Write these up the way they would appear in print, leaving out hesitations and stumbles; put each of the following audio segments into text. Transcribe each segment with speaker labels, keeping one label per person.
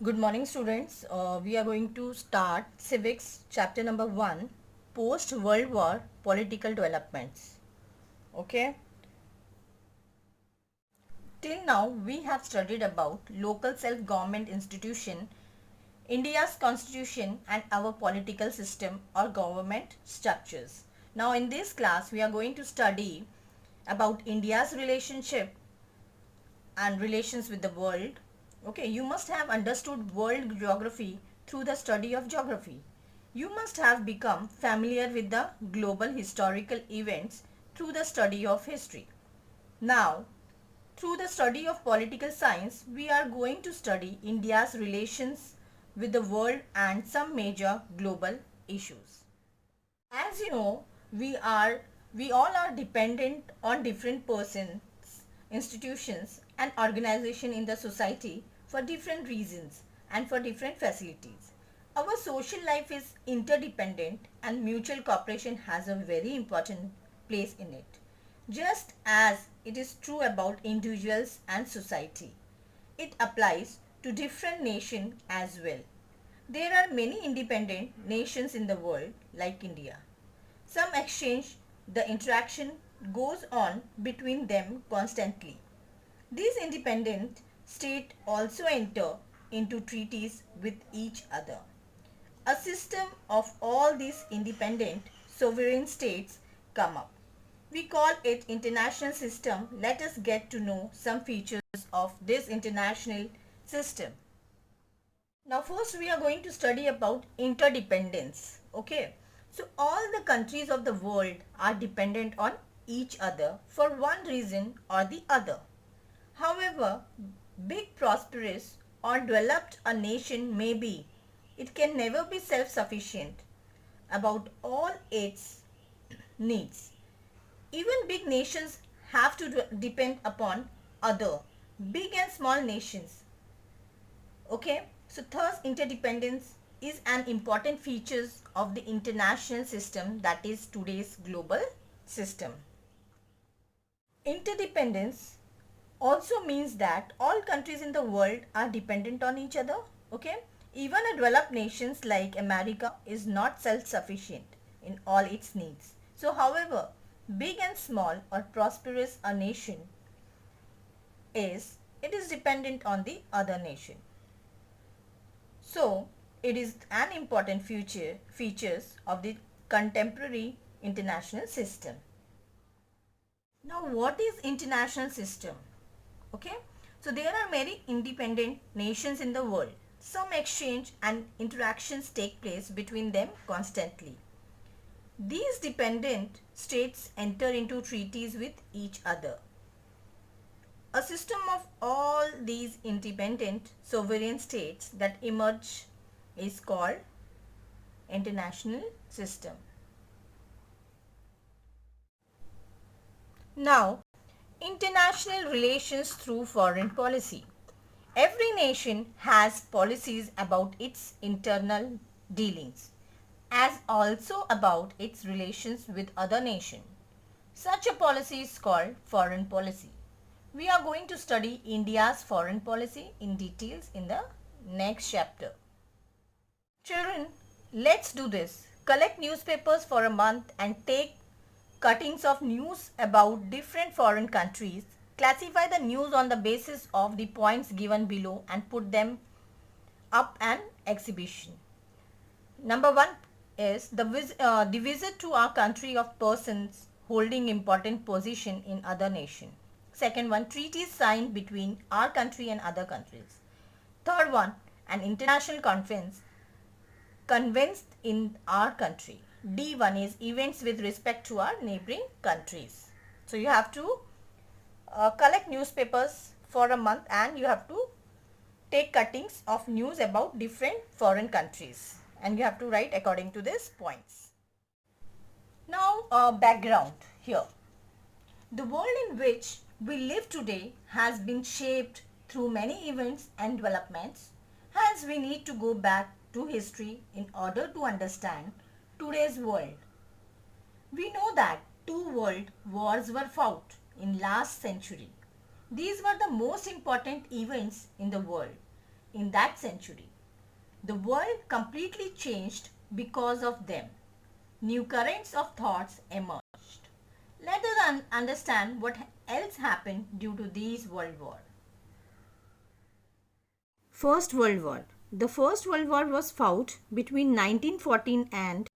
Speaker 1: Good morning, students. We are going to start civics chapter number 1, post World War political developments. Okay. Till now we have studied about local self government institution, India's constitution and our political system or government structures. Now in this class we are going to study about India's relationship and relations with the world. Okay, you must have understood world geography through the study of geography. You must have become familiar with the global historical events through the study of history. Now, through the study of political science, we are going to study India's relations with the world and some major global issues. As you know, we all are dependent on different persons, institutions and organization in the society for different reasons and for different facilities. Our social life is interdependent and mutual cooperation has a very important place in it. Just as it is true about individuals and society, it applies to different nations as well. There are many independent nations in the world like India. Some exchange, the interaction goes on between them constantly. These independent states also enter into treaties with each other. A system of all these independent sovereign states come up. We call it international system. Let us get to know some features of this international system. Now first we are going to study about interdependence. Okay. So all the countries of the world are dependent on each other for one reason or the other. However, big prosperous or developed a nation may be, it can never be self-sufficient about all its needs. Even big nations have to depend upon other big and small nations. Okay, so thus interdependence is an important feature of the international system, that is today's global system. Interdependence also means that all countries in the world are dependent on each other. Okay, even a developed nations like America is not self-sufficient in all its needs. So however big and small or prosperous a nation is, it is dependent on the other nation. So, it is an important features of the contemporary international system. Now, what is international system? Okay, so there are many independent nations in the world. Some exchange and interactions take place between them constantly. These dependent states enter into treaties with each other. A system of all these independent sovereign states that emerge is called international system. Now, international relations through foreign policy. Every nation has policies about its internal dealings, as also about its relations with other nations. Such a policy is called foreign policy. We are going to study India's foreign policy in details in the next chapter. Children, let's do this. Collect newspapers for a month and take cuttings of news about different foreign countries. Classify the news on the basis of the points given below and put them up an exhibition. Number 1 is the visit to our country of persons holding important position in other nation. Second one, treaties signed between our country and other countries. Third one, an international conference convenes in our country. D1 is events with respect to our neighboring countries. So you have to collect newspapers for a month and you have to take cuttings of news about different foreign countries and you have to write according to these points. Now background here. The world in which we live today has been shaped through many events and developments, hence we need to go back to history in order to understand today's world. We know that two world wars were fought in last century. These were the most important events in the world. in that century. The world completely changed because of them. New currents of thoughts emerged. Let us understand what else happened due to these world wars. First World War. The First World War was fought between 1914 and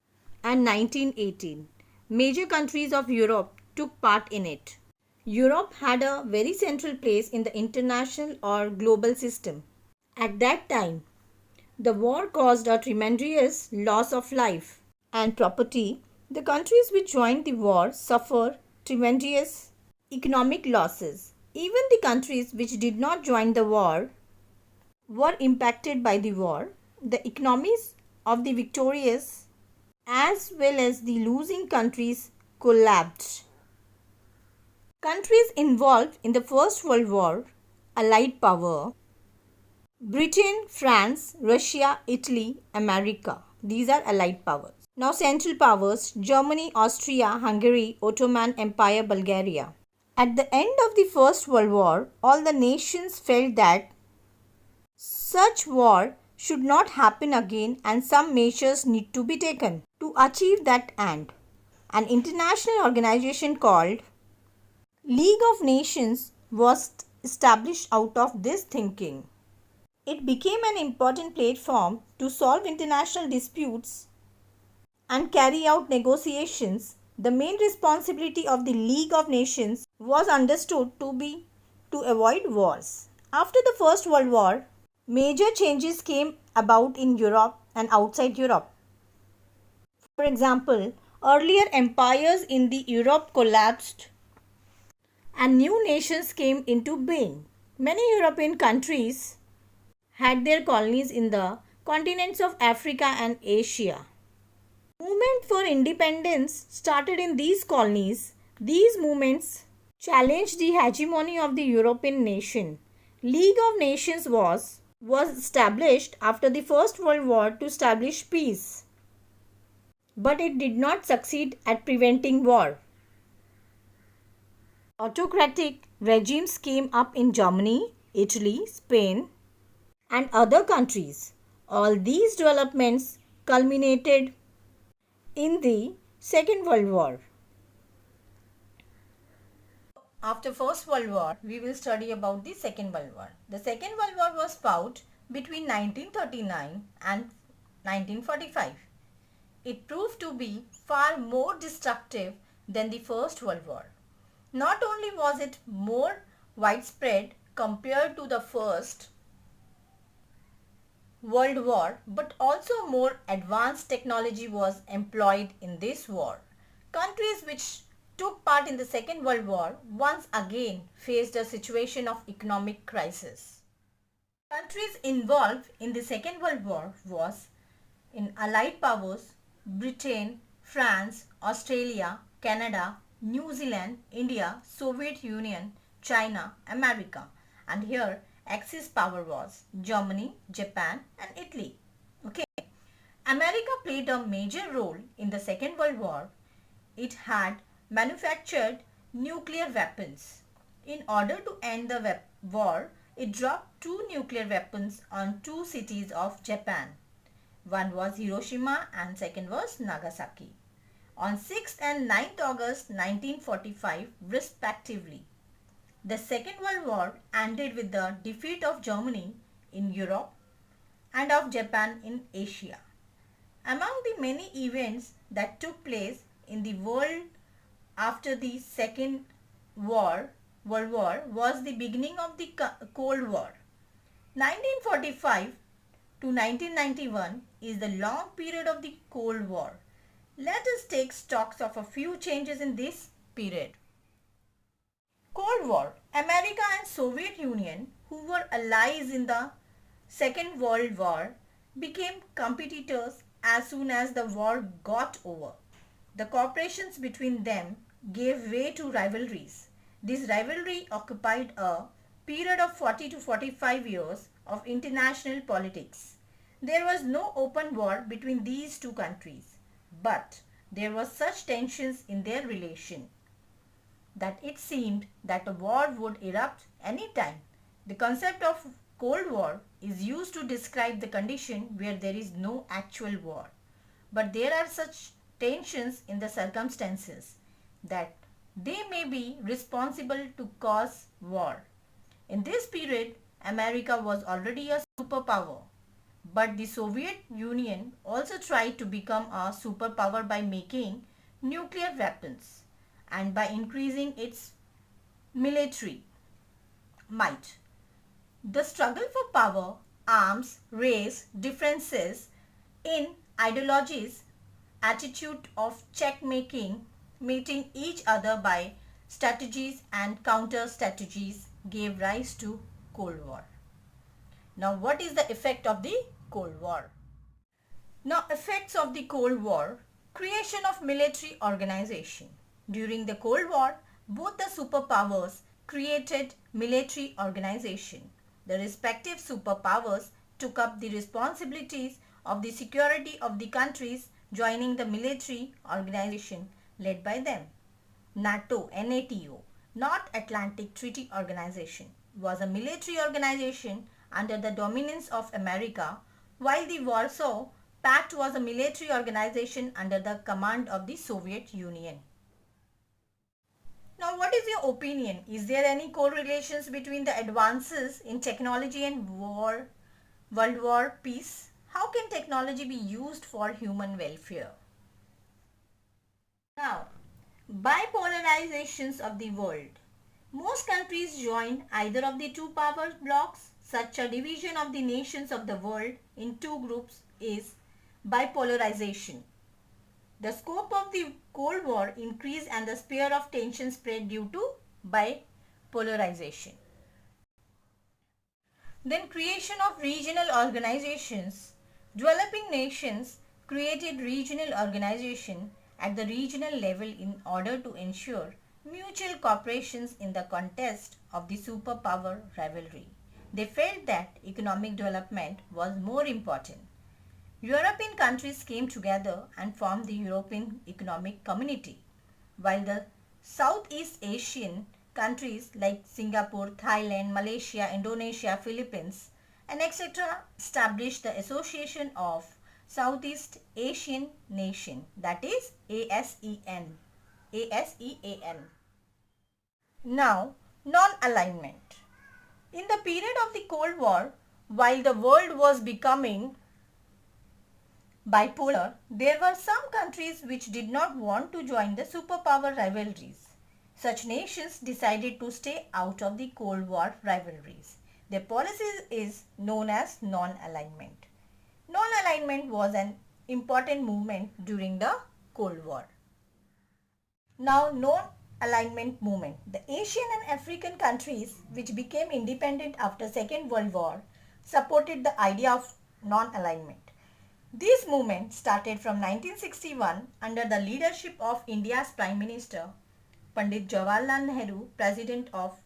Speaker 1: 1918. Major countries of Europe took part in it. Europe had a very central place in the international or global system. At that time, the war caused a tremendous loss of life and property. The countries which joined the war suffered tremendous economic losses. Even the countries which did not join the war were impacted by the war. The economies of the victorious as well as the losing countries collapsed. Countries involved in the First World War, Allied power, Britain, France, Russia, Italy, America. These are Allied powers. Now Central powers, Germany, Austria, Hungary, Ottoman Empire, Bulgaria. At the end of the First World War, all the nations felt that such war should not happen again and some measures need to be taken to achieve that end. An international organization called League of Nations was established out of this thinking. It became an important platform to solve international disputes and carry out negotiations. The main responsibility of the League of Nations was understood to be to avoid wars. After the First World War, major changes came about in Europe and outside Europe. For example, earlier empires in the Europe collapsed and new nations came into being. Many European countries had their colonies in the continents of Africa and Asia. Movement for independence started in these colonies. These movements challenged the hegemony of the European nation. League of Nations was established after the First World War to establish peace, but it did not succeed at preventing war. Autocratic regimes came up in Germany, Italy, Spain, and other countries. All these developments culminated in the Second World War. After First World War, we will study about the Second World War. The Second World War was fought between 1939 and 1945. It proved to be far more destructive than the First World War. Not only was it more widespread compared to the First World War, but also more advanced technology was employed in this war. Countries which took part in the Second World War once again faced a situation of economic crisis. Countries involved in the Second World War was in Allied powers, Britain, France, Australia, Canada, New Zealand, India, Soviet Union, China, America, and here Axis power was Germany, Japan and Italy. Okay. America played a major role in the Second World War. It had manufactured nuclear weapons. In order to end the war, it dropped 2 nuclear weapons on 2 cities of Japan. One was Hiroshima and second was Nagasaki. On 6th and 9th August 1945 respectively. The Second World War ended with the defeat of Germany in Europe and of Japan in Asia. Among the many events that took place in the world after the Second World War was the beginning of the Cold War. 1945 to 1991 is the long period of the Cold War. Let us take stocks of a few changes in this period. Cold War. America and Soviet Union, who were allies in the Second World War, became competitors as soon as the war got over. The cooperations between them gave way to rivalries. This rivalry occupied a period of 40 to 45 years of international politics. There was no open war between these two countries, but there was such tensions in their relation that it seemed that a war would erupt any time. The concept of Cold War is used to describe the condition where there is no actual war, but there are such tensions in the circumstances that they may be responsible to cause war. In this period, America was already a superpower, but the Soviet Union also tried to become a superpower by making nuclear weapons and by increasing its military might. The struggle for power, arms, race, differences in ideologies, attitude of check-making, meeting each other by strategies and counter-strategies gave rise to Cold War. Now, what is the effect of the Cold War? Now, effects of the Cold War, creation of military organization. During the Cold War, both the superpowers created military organization. The respective superpowers took up the responsibilities of the security of the countries joining the military organization led by them. NATO, North Atlantic Treaty Organization, was a military organization under the dominance of America, while the Warsaw Pact was a military organization under the command of the Soviet Union. Now, what is your opinion? Is there any correlations between the advances in technology and World War peace? How can technology be used for human welfare? Now, bipolarizations of the world. Most countries joined either of the two power blocks. Such a division of the nations of the world in two groups is bipolarization. The scope of the Cold War increased and the sphere of tension spread due to bipolarization. Then creation of regional organizations. Developing nations created regional organization at the regional level in order to ensure mutual cooperations in the context of the superpower rivalry. They felt that economic development was more important. European countries came together and formed the European Economic Community, while the Southeast Asian countries like Singapore, Thailand, Malaysia, Indonesia, Philippines, and etc. established the Association of Southeast Asian Nation, that is ASEAN. ASEAN. Now, non-alignment. In the period of the Cold War, while the world was becoming bipolar, there were some countries which did not want to join the superpower rivalries. Such nations decided to stay out of the Cold War rivalries. Their policy is known as non-alignment. Non-alignment was an important movement during the Cold War. Now, non-alignment movement. The Asian and African countries which became independent after Second World War supported the idea of non-alignment. This movement started from 1961 under the leadership of India's Prime Minister Pandit Jawaharlal Nehru, President of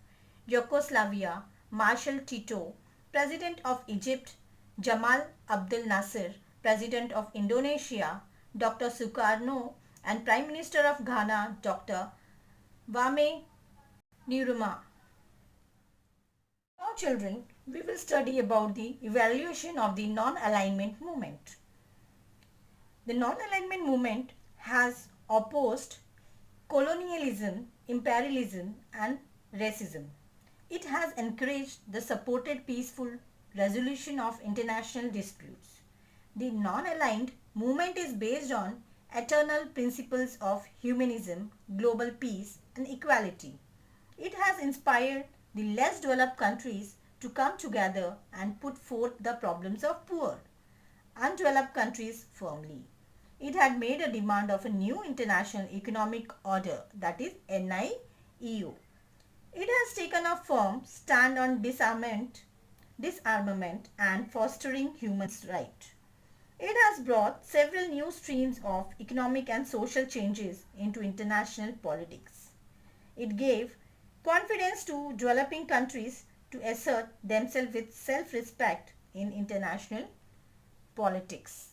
Speaker 1: Yugoslavia Marshal Tito, President of Egypt Jamal Abdel Nasser, President of Indonesia Dr. Sukarno, and Prime Minister of Ghana Dr. Kwame Nkrumah. Now children, we will study about the evaluation of the non-alignment movement. The non-alignment movement has opposed colonialism, imperialism and racism. It has encouraged the supported peaceful resolution of international disputes. The non-aligned movement is based on eternal principles of humanism, global peace and equality. It has inspired the less developed countries to come together and put forth the problems of poor, undeveloped countries firmly. It had made a demand of a new international economic order, that is NIEO. It has taken a firm stand on disarmament and fostering human rights. It has brought several new streams of economic and social changes into international politics. It gave confidence to developing countries to assert themselves with self-respect in international politics.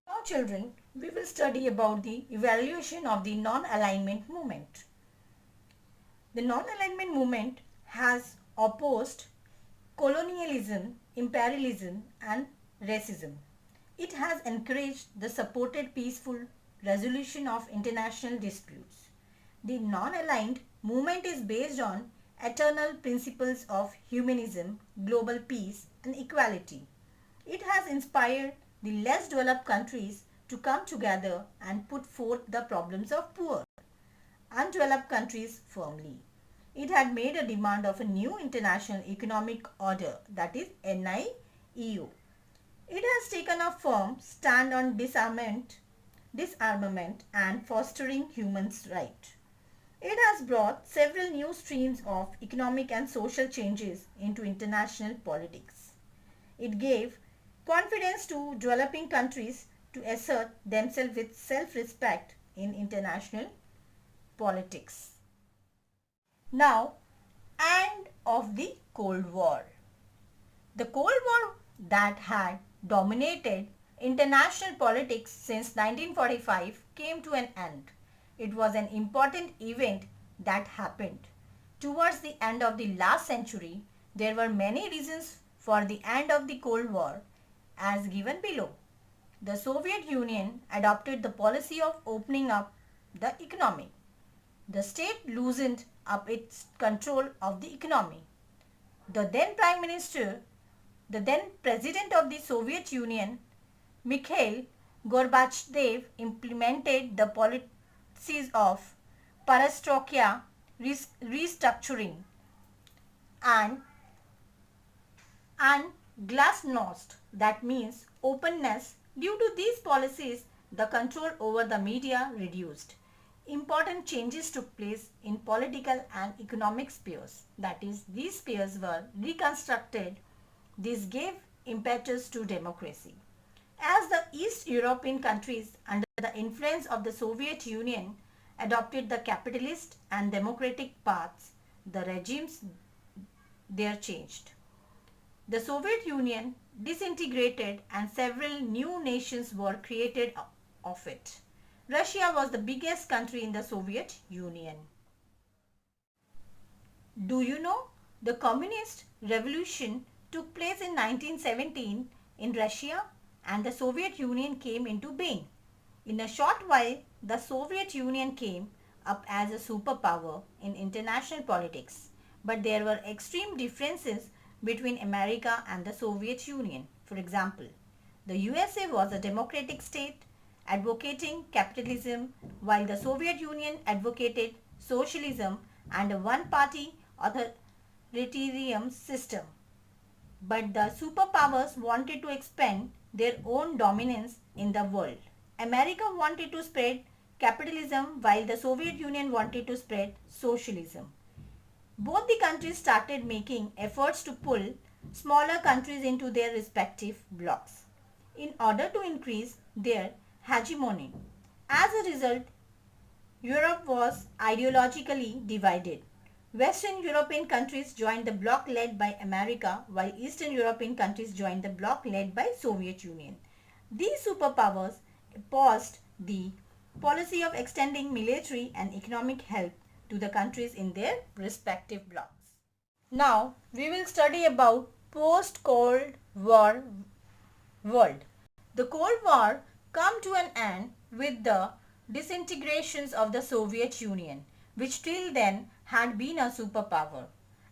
Speaker 1: Now children, we will study about the evaluation of the non-alignment movement. The non-alignment movement has opposed colonialism, imperialism and racism. It has encouraged the supported peaceful resolution of international disputes. The non-aligned movement is based on eternal principles of humanism, global peace and equality. It has inspired the less developed countries to come together and put forth the problems of poor, undeveloped countries firmly. It had made a demand of a new international economic order, that is NIEO. It has taken a firm stand on disarmament and fostering human rights. It has brought several new streams of economic and social changes into international politics. It gave confidence to developing countries to assert themselves with self-respect in international politics. Now, end of the Cold War. The Cold War that had dominated international politics since 1945 came to an end. It was an important event that happened. Towards the end of the last century, there were many reasons for the end of the Cold War as given below. The Soviet Union adopted the policy of opening up the economy. The state loosened up its control of the economy. The then President of the Soviet Union, Mikhail Gorbachev, implemented the policies of perestroika, restructuring, and glasnost, that means openness. Due to these policies, the control over the media reduced. Important changes took place in political and economic spheres. That is, these spheres were reconstructed. This gave impetus to democracy. As the East European countries under the influence of the Soviet Union adopted the capitalist and democratic paths, the regimes there changed. The Soviet Union disintegrated and several new nations were created of it. Russia was the biggest country in the Soviet Union. Do you know the Communist Revolution took place in 1917 in Russia and the Soviet Union came into being. In a short while, the Soviet Union came up as a superpower in international politics. But there were extreme differences between America and the Soviet Union. For example, the USA was a democratic state advocating capitalism, while the Soviet Union advocated socialism and a one-party authoritarian system. But the superpowers wanted to expand their own dominance in the world. America wanted to spread capitalism while the Soviet Union wanted to spread socialism. Both the countries started making efforts to pull smaller countries into their respective blocs in order to increase their hegemony. As a result, Europe was ideologically divided. Western European countries joined the bloc led by America, while Eastern European countries joined the bloc led by Soviet Union. These superpowers paused the policy of extending military and economic help to the countries in their respective blocs. Now, we will study about post-Cold War world. The Cold War came to an end with the disintegrations of the Soviet Union, which till then had been a superpower.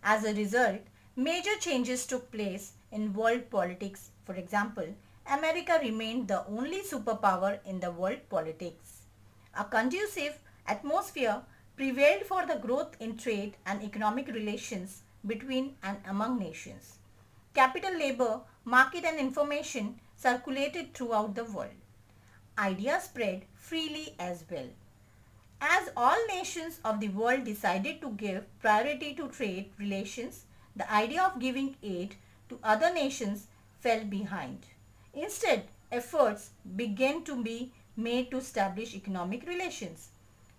Speaker 1: As a result, major changes took place in world politics. For example, America remained the only superpower in the world politics. A conducive atmosphere prevailed for the growth in trade and economic relations between and among nations. Capital labor, market and information circulated throughout the world. Ideas spread freely as well. As all nations of the world decided to give priority to trade relations, the idea of giving aid to other nations fell behind. Instead, efforts began to be made to establish economic relations.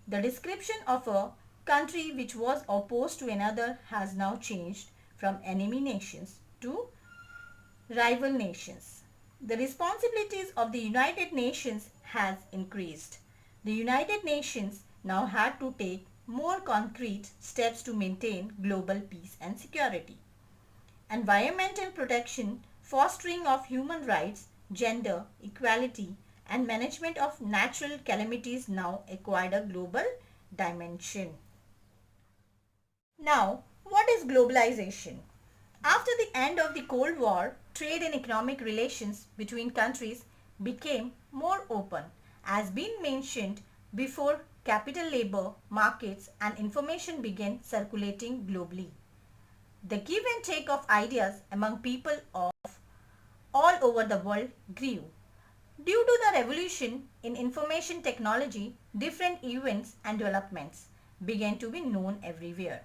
Speaker 1: The description of a country which was opposed to another has now changed from enemy nations to rival nations. The responsibilities of the United Nations has increased. The United Nations now had to take more concrete steps to maintain global peace and security. environmental protection, fostering of human rights, gender equality, and management of natural calamities now acquired a global dimension. Now, what is globalization? After the end of the Cold War, trade and economic relations between countries became more open. As been mentioned before, capital labor markets and information began circulating globally. The give and take of ideas among people of all over the world grew. Due to the revolution in information technology, different events and developments began to be known everywhere.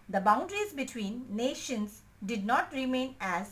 Speaker 1: The boundaries between nations did not remain as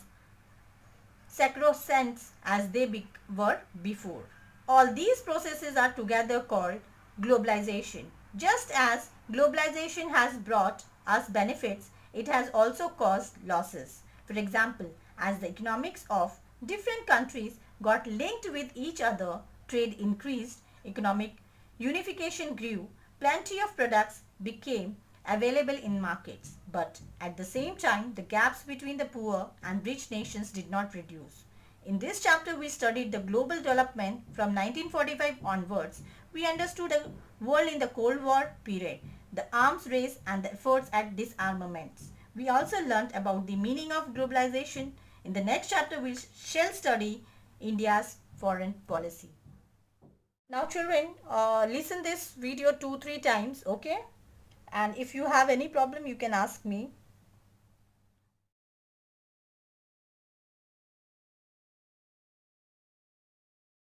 Speaker 1: sacrosanct as they were before. All these processes are together called globalization. Just as globalization has brought us benefits, it has also caused losses. For example, as the economics of different countries got linked with each other, trade increased, economic unification grew, plenty of products became available in markets. But at the same time, the gaps between the poor and rich nations did not reduce. In this chapter, we studied the global development from 1945 onwards. We understood the world in the Cold War period, the arms race and the efforts at disarmaments. We also learnt about the meaning of globalization. In the next chapter, we shall study India's foreign policy. Now children, listen this video 2-3 times, okay? And if you have any problem, you can ask me.